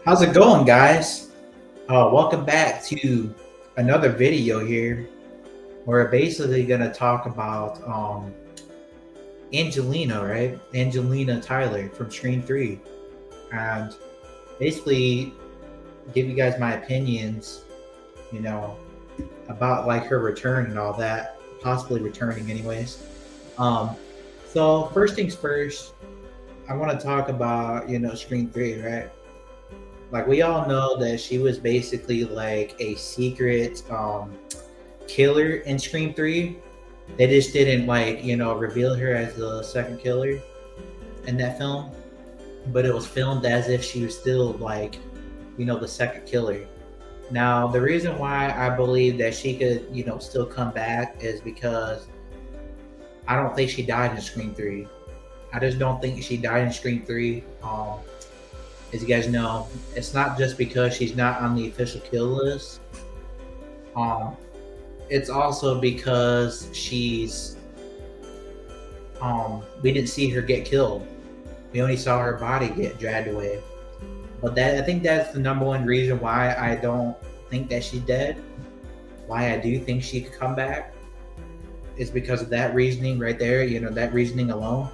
How's it going, guys? Welcome back to another video here. We're basically gonna talk about Angelina, right? Angelina Tyler from Scream 3, and basically give you guys my opinions, you know, about like her return and all that, possibly returning, anyways. Um, so first things first, I want to talk about Scream 3, right? Like we all know that she was basically like a secret killer in Scream 3. They just didn't reveal her as the second killer in that film, but it was filmed as if she was still the second killer. Now, the reason why I believe that she could, still come back is because I don't think she died in Scream 3. I just don't think she died in Scream 3. As you guys know, it's not just because she's not on the official kill list. Um, it's also because we didn't see her get killed. We only saw her body get dragged away. But I think that's the number one reason why I don't think that she's dead. Why I do think she could come back is because of that reasoning right there. That reasoning alone.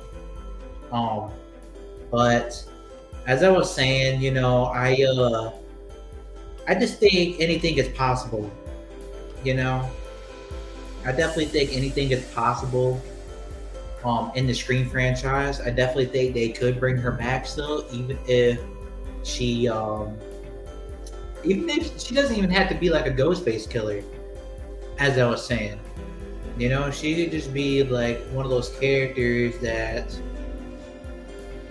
But as I was saying, I just think anything is possible. You know, I definitely think anything is possible. In the Scream franchise, I definitely think they could bring her back still, she, even if she doesn't even have to be like a Ghostface killer. As I was saying, she could just be like one of those characters that,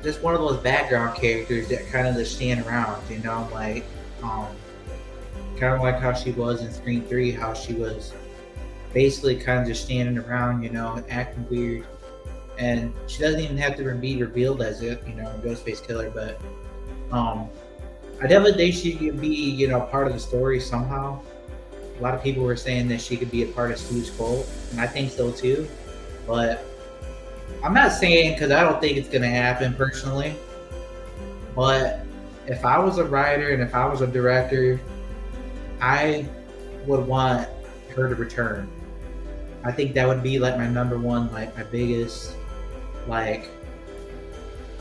just one of those background characters that kind of just stand around. Kind of like how she was in Scream 3, how she was basically kind of just standing around, acting weird. And she doesn't even have to be revealed as a Ghostface killer, but I definitely think she could be part of the story somehow. A lot of people were saying that she could be a part of Stu's cult, and I think so too. But I'm not saying, because I don't think it's gonna happen personally. But if I was a writer and if I was a director, I would want her to return. I think that would be like my number one, like my biggest, like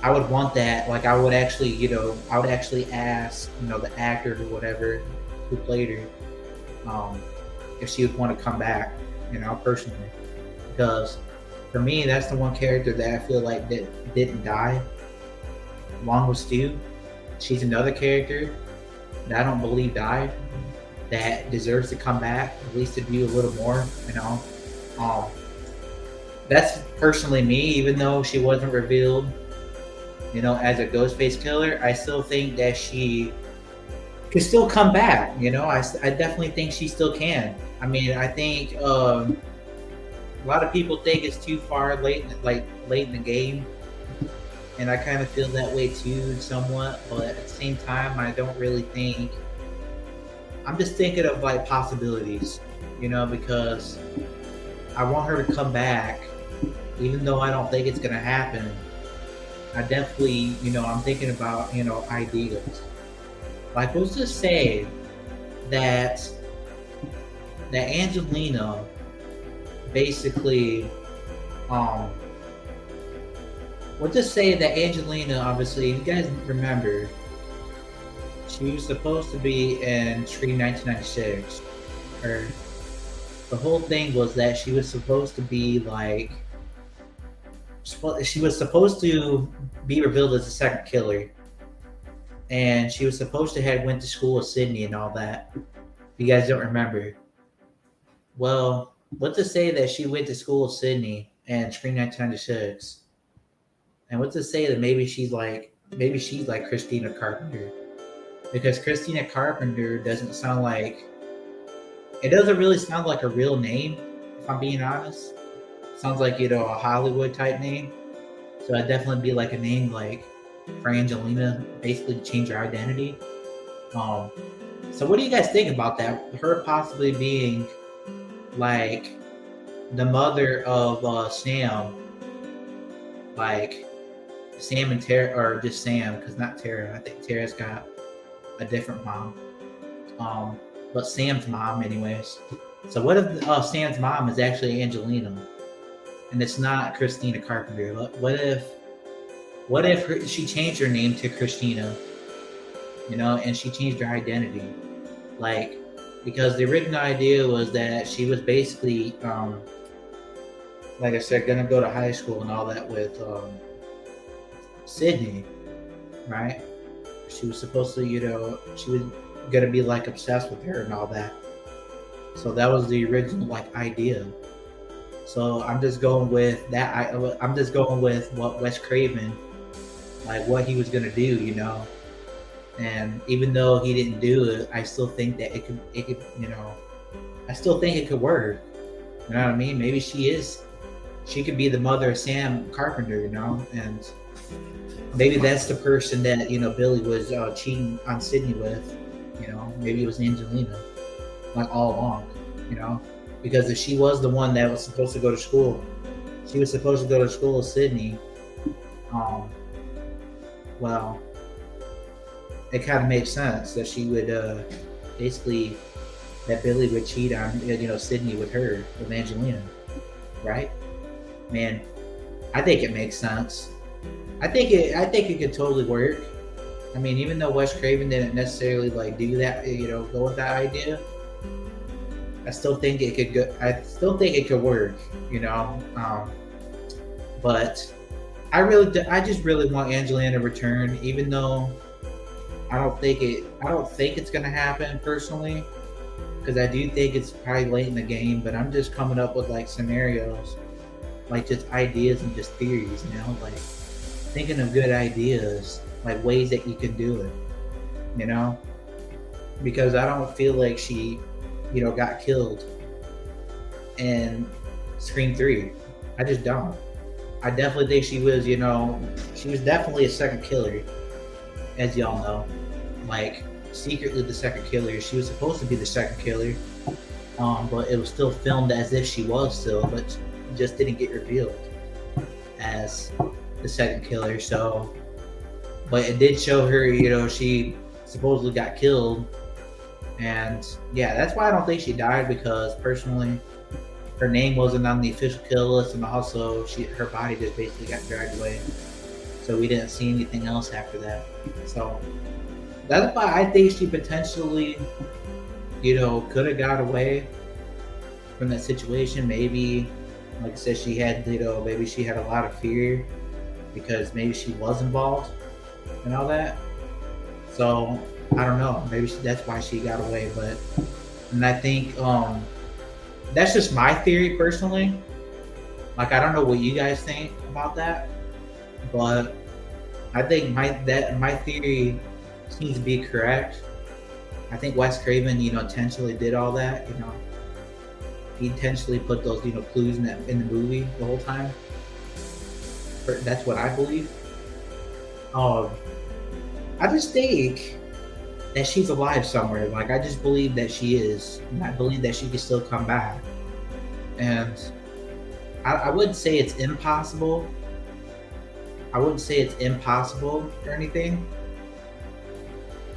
I would want that. Like I would actually, I would actually ask, the actor or whatever who played her, if she would want to come back, personally. Because for me, that's the one character that I feel like that didn't die, along with Stu. She's another character that I don't believe died, that deserves to come back, at least to do a little more, Um, that's personally me, even though she wasn't revealed, as a Ghostface killer. I still think that she could still come back. I definitely think she still can. I mean, I think a lot of people think it's too far late in the game, and I kind of feel that way too, somewhat. But at the same time, I don't really think. I'm just thinking of like possibilities, because I want her to come back, even though I don't think it's gonna happen. I definitely, I'm thinking about, ideas. Like, let's just say that Angelina basically, let's just say that Angelina, obviously, you guys remember, she was supposed to be in Scream 1996. Or the whole thing was that she was supposed to be like, she was supposed to be revealed as the second killer, and she was supposed to have went to school with Sydney and all that. If you guys don't remember, well, let's just say that she went to school with Sydney and Scream 1996, and let's just say that maybe she's like Christina Carpenter, because Christina Carpenter doesn't sound like, it doesn't really sound like a real name, if I'm being honest. Sounds like, a Hollywood type name. So I'd definitely be like a name like for Angelina, basically to change her identity. So what do you guys think about that? Her possibly being like the mother of Sam, like Sam and Tara, or just Sam, because not Tara. I think Tara's got a different mom. Um, but Sam's mom, anyways. So what if Sam's mom is actually Angelina, and it's not Christina Carpenter? What if she changed her name to Christina, and she changed her identity, like because the original idea was that she was basically, like I said, gonna go to high school and all that with Sydney, right? She was supposed to, she was gonna be like obsessed with her and all that. So that was the original like idea. So I'm just going with that. I'm just going with what Wes Craven, like what he was gonna do. And even though he didn't do it, I still think that it could. I still think it could work. You know what I mean? Maybe she could be the mother of Sam Carpenter, and maybe that's the person that Billy was cheating on Sydney with. Maybe it was Angelina, like all along. Because if she was the one that was supposed to go to school, she was supposed to go to school with Sydney. Um, well, it kind of makes sense that she would basically that Billy would cheat on Sydney with Angelina, right? Man, I think it makes sense. I think it could totally work. I mean, even though Wes Craven didn't necessarily like do that, go with that idea, I still think it could go. I still think it could work. But I just really want Angelina to return, even though I don't think it's gonna happen personally, because I do think it's probably late in the game. But I'm just coming up with like scenarios, like just ideas and just theories. Like thinking of good ideas, like ways that you can do it. You know, because I don't feel like she, got killed in Scream 3. I just don't. I definitely think she was definitely a second killer, as y'all know. Like, secretly the second killer. She was supposed to be the second killer, but it was still filmed as if she was still, but just didn't get revealed as the second killer. So, but it did show her, she supposedly got killed. And yeah, that's why I don't think she died, because personally, her name wasn't on the official kill list, and also her body just basically got dragged away. So we didn't see anything else after that. So that's why I think she potentially, could have got away from that situation. Maybe, like I said, she had, maybe she had a lot of fear because maybe she was involved and all that. So I don't know. Maybe that's why she got away. And I think that's just my theory personally. Like, I don't know what you guys think about that, but I think my theory seems to be correct. I think Wes Craven, intentionally did all that. He intentionally put those, clues in the movie the whole time. That's what I believe. I just think that she's alive somewhere. Like, I just believe that she is, and I believe that she can still come back. And I wouldn't say it's impossible. I wouldn't say it's impossible or anything,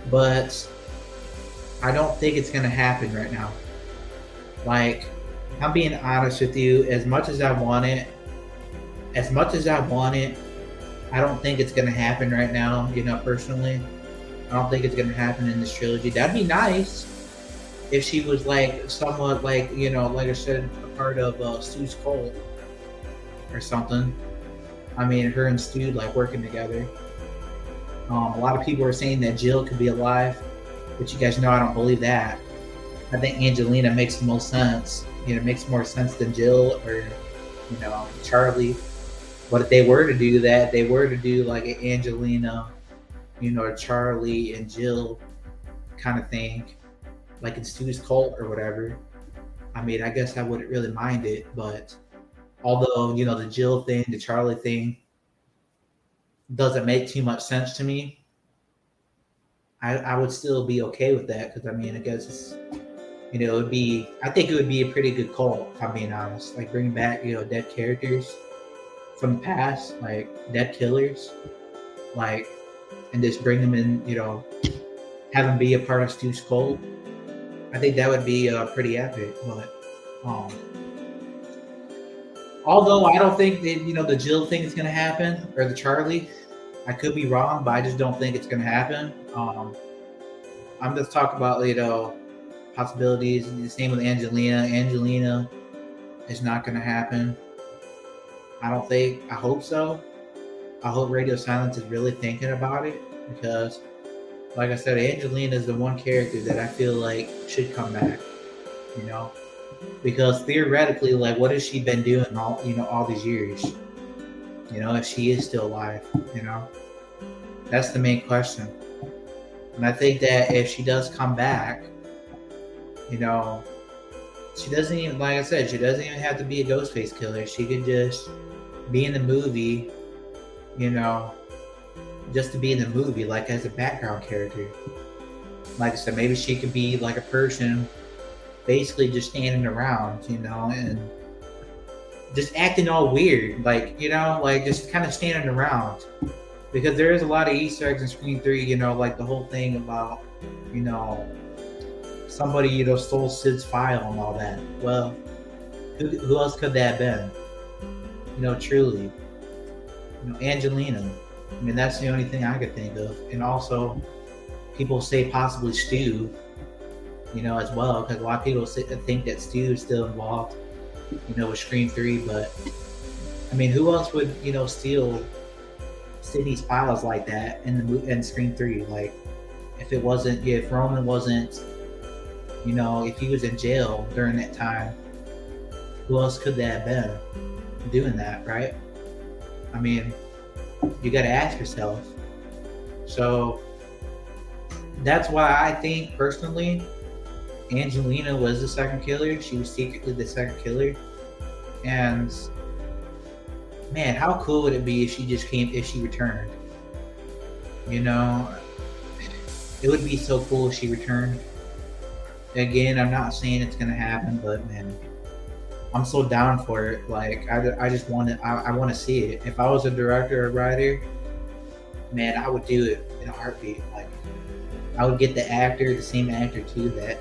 but I don't think it's gonna happen right now. Like, I'm being honest with you. As much as I want it, I don't think it's gonna happen right now. Personally, I don't think it's gonna happen in this trilogy. That'd be nice if she was like somewhat like like I said, a part of Stu's cult or something. I mean, her and Stu like working together. A lot of people are saying that Jill could be alive, but you guys know I don't believe that. I think Angelina makes the most sense. Makes more sense than Jill or Charlie. But if they were to do that, they were to do like an Angelina, Charlie and Jill kind of thing, like in Stu's cult or whatever. I mean, I guess I wouldn't really mind it, but although the Jill thing, the Charlie thing, doesn't make too much sense to me, I would still be okay with that, because I mean, I guess it's, it would be. I think it would be a pretty good cult, if I'm being honest. Like bringing back dead characters from the past, like dead killers, like, and just bring them in, have them be a part of Stu's cult. I think that would be pretty epic. But um, although I don't think that the Jill thing is gonna happen, or the Charlie, I could be wrong, but I just don't think it's gonna happen. I'm just talking about possibilities. The same with Angelina. Angelina is not gonna happen. I don't think. I hope so. I hope Radio Silence is really thinking about it because, like I said, Angelina is the one character that I feel like should come back. You know, because theoretically, like, what has she been doing all these years? If she is still alive, that's the main question. And I think that if she does come back, she doesn't even, like I said, she doesn't even have to be a Ghostface killer. She could just be in the movie, just to be in the movie, like as a background character. Like I said, maybe she could be like a person basically just standing around, and just acting all weird, like, like just kind of standing around. Because there is a lot of Easter eggs in Scream 3, like the whole thing about, somebody, stole Sid's file and all that. Well, who else could that have been? Truly. Angelina. I mean, that's the only thing I could think of. And also, people say possibly Stu, as well, because a lot of people think that Stu is still involved, with Scream 3. But, I mean, who else would, steal Sydney's files like that in Scream 3? Like, if Roman wasn't, if he was in jail during that time, who else could that have been doing that, right? I mean, you got to ask yourself. So that's why I think personally, Angelina was the second killer. She was secretly the second killer. And man, how cool would it be if she returned? It would be so cool if she returned. Again, I'm not saying it's gonna happen, but man, I'm so down for it. Like, I just want to, I want to see it. If I was a director or writer, man, I would do it in a heartbeat. Like, I would get the same actor too that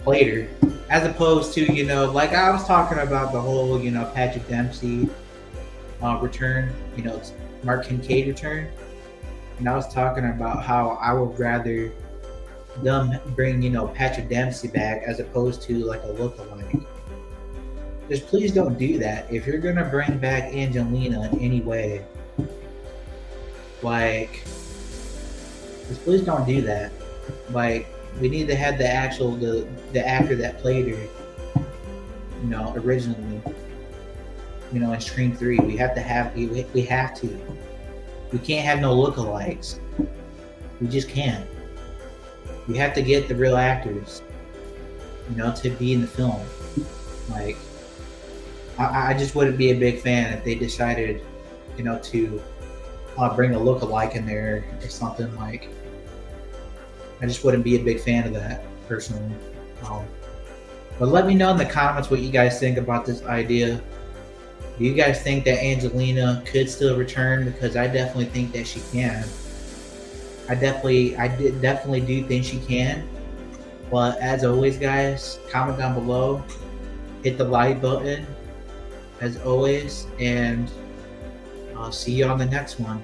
played her, as opposed to like I was talking about the whole Patrick Dempsey return, Mark Kincaid return, and I was talking about how I would rather them bring Patrick Dempsey back as opposed to like a lookalike. Just please don't do that. If you're gonna bring back Angelina in any way, like, just please don't do that. Like, we need to have the actor that played her, originally, in Scream 3. We have to. We can't have no lookalikes. We just can't. We have to get the real actors, to be in the film. Like, I just wouldn't be a big fan if they decided, to bring a lookalike in there or something. Like, I just wouldn't be a big fan of that, personally. But let me know in the comments what you guys think about this idea. Do you guys think that Angelina could still return? Because I definitely think that she can. I definitely do think she can. But as always, guys, comment down below, hit the like button, as always, and I'll see you on the next one.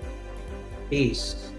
Peace.